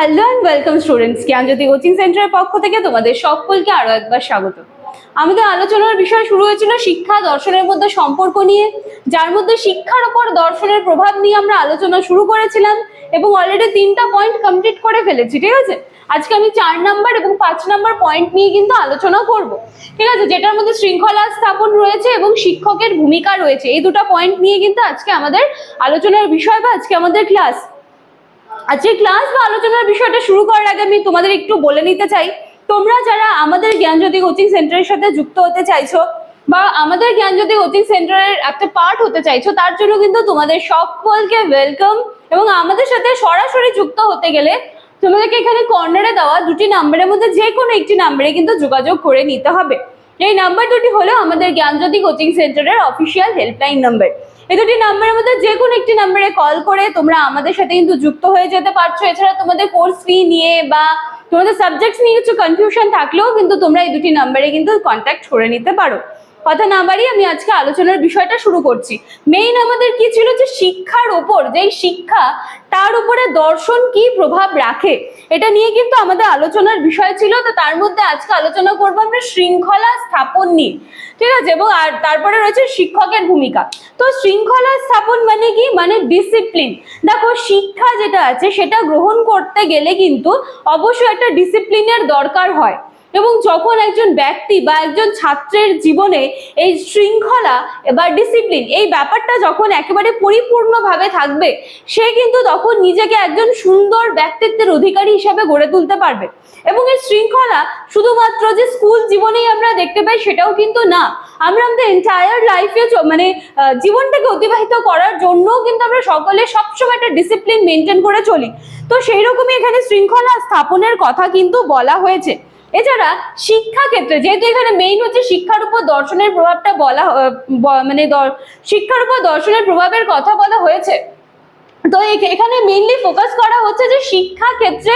Hello and welcome students, Gyanjyoti coaching সেন্টারের পক্ষ থেকে তোমাদের সকলকে আরো একবার স্বাগত। আমাদের আলোচনার বিষয় শুরু হয়েছিল শিক্ষা দর্শনের মধ্যে সম্পর্ক নিয়ে, যার মধ্যে শিক্ষার উপর দর্শনের প্রভাব নিয়ে আমরা আলোচনা শুরু করেছিলাম এবং অলরেডি 3টা পয়েন্ট কমপ্লিট করে ফেলেছি। ঠিক আছে, আজকে আমি 4 নাম্বার এবং 5 নাম্বার পয়েন্ট নিয়ে কিন্তু আলোচনা করব। ঠিক আছে, যেটার মধ্যে শৃঙ্খলা স্থাপন রয়েছে এবং শিক্ষকের ভূমিকা রয়েছে। এই দুটো পয়েন্ট নিয়ে কিন্তু আজকে আমাদের আলোচনার বিষয় বা আজকে আমাদের ক্লাস। আজকে ক্লাস বা আলোচনার বিষয়টা শুরু করার আগে আমি তোমাদের একটু বলে নিতে চাই, তোমরা যারা আমাদের জ্ঞানজ্যোতি কোচিং সেন্টারের সাথে যুক্ত হতে চাইছো বা আমাদের জ্ঞানজ্যোতি কোচিং সেন্টারের একটা পার্ট হতে চাইছো, তার জন্য কিন্তু তোমাদের সকলকে ওয়েলকাম। এবং আমাদের সাথে সরাসরি যুক্ত হতে গেলে তোমাদেরকে এখানে কর্নারে দেওয়া দুটি নাম্বারের মধ্যে যে কোনো একটি নাম্বারে কিন্তু যোগাযোগ করে নিতে হবে। এই নাম্বার দুটি হলো আমাদের জ্ঞানজ্যোতি কোচিং সেন্টারের অফিসিয়াল হেল্পলাইন নাম্বার। এই দুটি নাম্বারের মধ্যে যে কোনো একটি নাম্বারে কল করে তোমরা আমাদের সাথে কিন্তু যুক্ত হয়ে যেতে পারছো। এছাড়া তোমাদের কোর্স ফি নিয়ে বা তোমাদের সাবজেক্টস নিয়ে কিছু কনফিউশন থাকলেও কিন্তু তোমরা এই দুটি নাম্বারে কিন্তু কন্ট্যাক্ট করে নিতে পারো। কথা না বাড়িয়ে আমি আজকে আলোচনার বিষয়টা শুরু করছি। মেইন আমাদের কি ছিল যে শিক্ষার ওপর, যেই শিক্ষা তার উপরে দর্শন কি প্রভাব রাখে, এটা নিয়ে কিন্তু আমাদের আলোচনার বিষয় ছিল। তো তার মধ্যে আজকে আলোচনা করবো আমরা শৃঙ্খলা স্থাপন নিয়ে। ঠিক আছে, এবং আর তারপরে রয়েছে শিক্ষকের ভূমিকা। তো শৃঙ্খলা স্থাপন মানে কি, মানে ডিসিপ্লিন। দেখো, শিক্ষা যেটা আছে সেটা গ্রহণ করতে গেলে কিন্তু অবশ্যই একটা ডিসিপ্লিনের দরকার হয়। এবং যখন একজন ব্যক্তি বা একজন ছাত্রের জীবনে এই শৃঙ্খলা বা ডিসিপ্লিন এই ব্যাপারটা যখন একেবারে পরিপূর্ণভাবে থাকবে, সে কিন্তু তখন নিজেকে একজন সুন্দর ব্যক্তিত্বের অধিকারী হিসেবে গড়ে তুলতে পারবে। এবং এই শৃঙ্খলা শুধুমাত্র যে স্কুল জীবনেই আমরা দেখতে পাই সেটাও কিন্তু না, আমরা আমাদের এন্টায়ার লাইফে মানে জীবনটাকে অতিবাহিত করার জন্য কিন্তু আমরা সকলে সবসময় একটা ডিসিপ্লিন মেনটেন করে চলি। তো সেই রকমই এখানে শৃঙ্খলা স্থাপনের কথা কিন্তু বলা হয়েছে। এছাড়া শিক্ষা ক্ষেত্রে, যেহেতু এখানে মেইন হচ্ছে শিক্ষার উপর দর্শনের প্রভাবটা বলা, মানে শিক্ষার উপর দর্শনের প্রভাবের কথা বলা হয়েছে, তো এখানে মেইনলি ফোকাস করা হচ্ছে যে শিক্ষা ক্ষেত্রে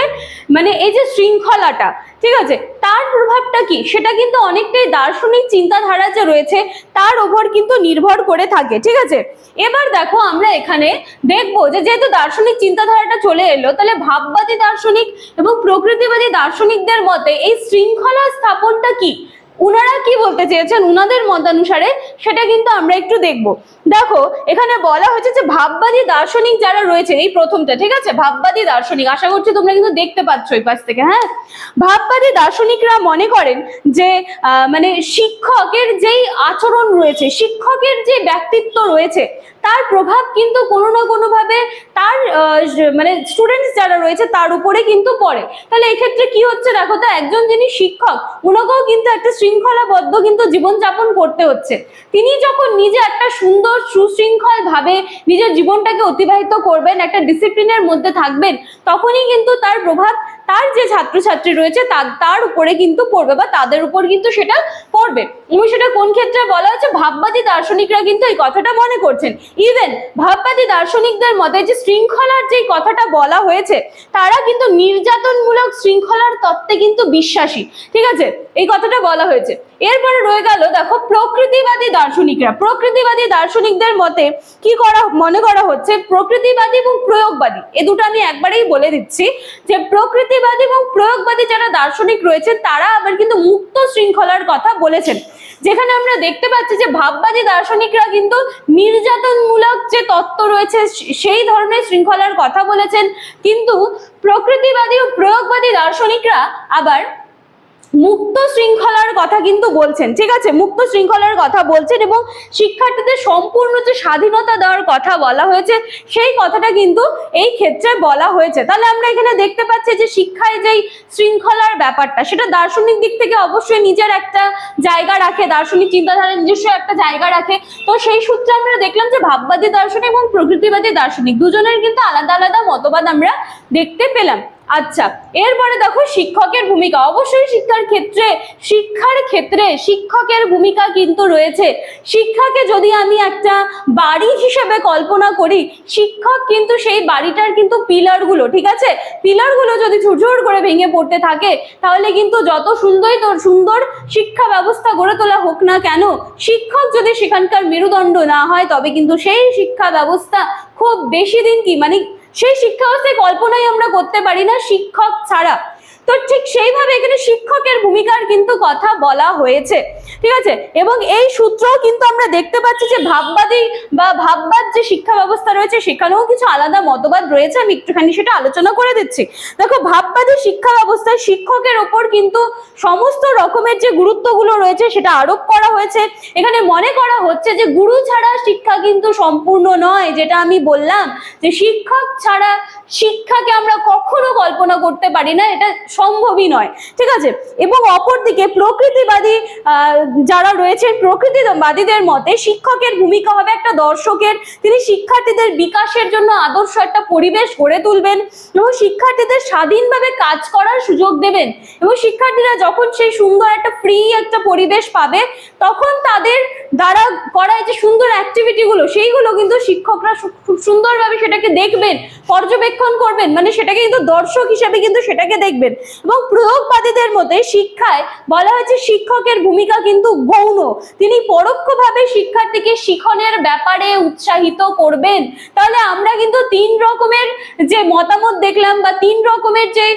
মানে এই যে শৃঙ্খলাটা, ঠিক আছে, তার প্রভাবটা কি সেটা কিন্তু অনেকটাই দার্শনিক চিন্তাধারা যে রয়েছে তার উপর কিন্তু নির্ভর করে থাকে। ঠিক আছে, এবার দেখো আমরা এখানে দেখবো যে যেহেতু দার্শনিক চিন্তাধারাটা চলে এলো, তাহলে ভাববাদী দার্শনিক এবং প্রকৃতিবাদী দার্শনিকদের মতে এই শৃঙ্খলা স্থাপনটা কি, উনারা কি বলতে চেয়েছেন উনাদের মতানুসারে, সেটা কিন্তু আমরা একটু দেখবো। দেখো, এখানে বলা হয়েছে যে ভাববাদী দার্শনিক যারা রয়েছে, এই প্রথমটা, ঠিক আছে, ভাববাদী দার্শনিক, আশা করছি তোমরা কিন্তু দেখতে পাচ্ছ এই পাশ থেকে। হ্যাঁ, ভাববাদী দার্শনিকরা মনে করেন যে মানে শিক্ষকের যেই আচরণ রয়েছে, শিক্ষকের যে ব্যক্তিত্ব রয়েছে, তার প্রভাব কিন্তু কোনো না কোনো ভাবে তার মানে স্টুডেন্টস যারা রয়েছে তার উপরে কিন্তু পড়ে। তাহলে এক্ষেত্রে কি হচ্ছে, দেখো তো, একজন যিনি শিক্ষক উনাকেও কিন্তু একটা শৃঙ্খলাবদ্ধ কিন্তু জীবনযাপন করতে হচ্ছে। তিনি যখন নিজে একটা সুন্দর সুশৃঙ্খল ভাবে নিজের জীবনটাকে অতিবাহিত করবেন, একটা ডিসিপ্লিনের মধ্যে থাকবেন, তখনই কিন্তু তার প্রভাব তার যে ছাত্রছাত্রী রয়েছে তার উপরে কিন্তু পড়বে বা তাদের উপর কিন্তু সেটা পড়বে। এবং সেটা কোন ক্ষেত্রে বলা হচ্ছে, ভাববাদী দার্শনিকরা কিন্তু এই কথাটা মনে করছেন। ইভেন ভাববাদী দার্শনিকদের মতে যে শৃঙ্খলার যে কথাটা বলা হয়েছে, তারা কিন্তু নির্যাতনমূলক শৃঙ্খলার তত্ত্বে কিন্তু বিশ্বাসী। ঠিক আছে, এই কথাটা বলা হয়েছে। এরপরে রয়ে গেল, দেখো, প্রকৃতিবাদী দার্শনিকরা। প্রকৃতিবাদী দার্শনিকদের মতে কি মনে করা হচ্ছে, প্রকৃতিবাদী এবং প্রয়োগবাদী, এ দুটো আমি একবারেই বলে দিচ্ছি যে প্রকৃতিবাদী এবং প্রয়োগবাদী যারা দার্শনিক রয়েছেন তারা আবার কিন্তু মুক্ত শৃঙ্খলার কথা বলেছেন। যেখানে আমরা দেখতে পাচ্ছি যে ভাববাদী দার্শনিকরা কিন্তু নির্যাতনমূলক যে তত্ত্ব রয়েছে সেই ধরনের শৃঙ্খলার কথা বলেছেন, কিন্তু প্রকৃতিবাদী ও প্রয়োগবাদী দার্শনিকরা আবার মুক্ত শৃঙ্খলার কথা কিন্তু বলছেন। ঠিক আছে, মুক্ত শৃঙ্খলার কথা বলছেন এবং শিক্ষার্থীদের সম্পূর্ণ যে স্বাধীনতা দেওয়ার কথা বলা হয়েছে সেই কথাটা কিন্তু এই ক্ষেত্রে বলা হয়েছে। তাহলে আমরা এখানে দেখতে পাচ্ছি যে শিক্ষায় যেই শৃঙ্খলার ব্যাপারটা সেটা দার্শনিক দিক থেকে অবশ্যই নিজের একটা জায়গা রাখে, দার্শনিক চিন্তাধারার নিজস্ব একটা জায়গা রাখে। তো সেই সূত্রে আমরা দেখলাম যে ভাববাদী দার্শনিক এবং প্রকৃতিবাদী দার্শনিক দুজনের কিন্তু আলাদা আলাদা মতবাদ আমরা দেখতে পেলাম। আচ্ছা, এরপরে দেখো শিক্ষকের ভূমিকা। অবশ্যই শিক্ষার ক্ষেত্রে শিক্ষকের ভূমিকা কিন্তু রয়েছে। শিক্ষাকে যদি আমি একটা বাড়ি হিসেবে কল্পনা করি, শিক্ষক কিন্তু সেই বাড়িটার কিন্তু পিলারগুলো, ঠিক আছে, পিলারগুলো যদি ঝুরঝুর করে ভেঙে পড়তে থাকে, তাহলে কিন্তু যত সুন্দর শিক্ষা ব্যবস্থা গড়ে তোলা হোক না কেন, শিক্ষক যদি সেখানকার মেরুদণ্ড না হয়, তবে কিন্তু সেই শিক্ষা ব্যবস্থা খুব বেশি দিন কি মানে সেই শিক্ষা ব্যবস্থায় কল্পনাই আমরা করতে পারি না শিক্ষক ছাড়া। তো ঠিক সেইভাবে এখানে শিক্ষকের ভূমিকার কিন্তু কথা বলা হয়েছে, ঠিক আছে। এবং এই সূত্রও কিন্তু আমরা দেখতে পাচ্ছি যে ভাববাদী বা ভাববাদ যে শিক্ষা ব্যবস্থা রয়েছে সেখানেও কিছু আলাদা মতবাদ রয়েছে, আমি একটুখানি সেটা আলোচনা করে দিচ্ছি। দেখো, ভাববাদী শিক্ষা ব্যবস্থায় শিক্ষকের ওপর কিন্তু সমস্ত রকমের যে গুরুত্বগুলো রয়েছে সেটা আরোপ করা হয়েছে। এখানে মনে করা হচ্ছে যে গুরু ছাড়া শিক্ষা কিন্তু সম্পূর্ণ নয়, যেটা আমি বললাম যে শিক্ষক ছাড়া শিক্ষাকে আমরা কখনো কল্পনা করতে পারি না, এটা সম্ভবই নয়, ঠিক আছে। এবং অপরদিকে প্রকৃতিবাদী যারা রয়েছে, প্রকৃতিবাদীদের মতে শিক্ষকের ভূমিকা হবে একটা দর্শকের। তিনি শিক্ষার্থীদের বিকাশের জন্য আদর্শ একটা পরিবেশ গড়ে তুলবেন এবং শিক্ষার্থীদের স্বাধীনভাবে কাজ করার সুযোগ দেবেন। এবং শিক্ষার্থীরা যখন সেই সুন্দর একটা ফ্রি একটা পরিবেশ পাবে, তখন তাদের দ্বারা করা যে সুন্দর অ্যাক্টিভিটি গুলো সেইগুলো কিন্তু শিক্ষকরা খুব সুন্দরভাবে সেটাকে দেখবেন, পর্যবেক্ষণ করবেন, মানে সেটাকে কিন্তু দর্শক হিসেবে কিন্তু সেটাকে দেখবেন। এবং প্রয়োগবাদীদের মধ্যে শিক্ষায় বলা হয়েছে শিক্ষকের ভূমিকা কিন্তু গৌণ, তিনি পরোক্ষভাবে শিক্ষার্থীকে শিখনের ব্যাপারে উৎসাহিত করবেন। তাহলে আমরা কিন্তু তিন রকমের যে মতামত দেখলাম বা তিন রকমের যে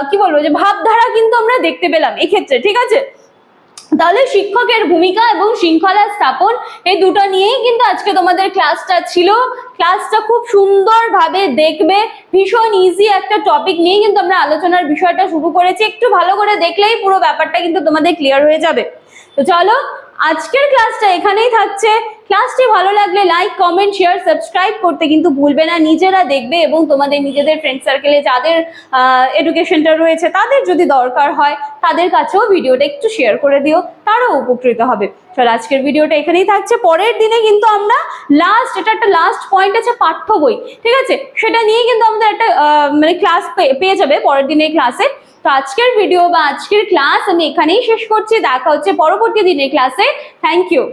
কি বলবো যে ভাবধারা কিন্তু আমরা দেখতে পেলাম এক্ষেত্রে, ঠিক আছে। তাহলে শিক্ষকের ভূমিকা এবং শৃঙ্খলা স্থাপন এই দুটো নিয়েই কিন্তু আজকে তোমাদের ক্লাসটা ছিল। ক্লাসটা খুব সুন্দরভাবে দেখবে, ভীষণ ইজি একটা টপিক নিয়ে কিন্তু আমরা আলোচনার বিষয়টা শুরু করেছি। একটু ভালো করে দেখলেই পুরো ব্যাপারটা কিন্তু তোমাদের ক্লিয়ার হয়ে যাবে। তো চলো, আজকের ক্লাসটা এখানেই থাকছে। ক্লাসটি ভালো লাগলে লাইক, কমেন্ট, শেয়ার, সাবস্ক্রাইব করতে কিন্তু ভুলবে না। নিজেরা দেখবে এবং তোমাদের নিজেদের ফ্রেন্ড সার্কেলে যাদের এডুকেশনটা রয়েছে তাদের যদি দরকার হয় তাদের কাছেও ভিডিওটা একটু শেয়ার করে দিও, তারাও উপকৃত হবে। চলো, আজকের ভিডিওটা এখানেই থাকছে। পরের দিনে কিন্তু আমরা এটা একটা লাস্ট পয়েন্ট আছে পাঠ্য বই, ঠিক আছে, সেটা নিয়ে কিন্তু আমাদের একটা মানে ক্লাস পেয়ে যাবে পরের দিনের ক্লাসে। তো আজকের ভিডিও বা আজকের ক্লাস আমি এখানেই শেষ করছি। দেখা হচ্ছে পরবর্তী দিনের ক্লাসে। Thank you.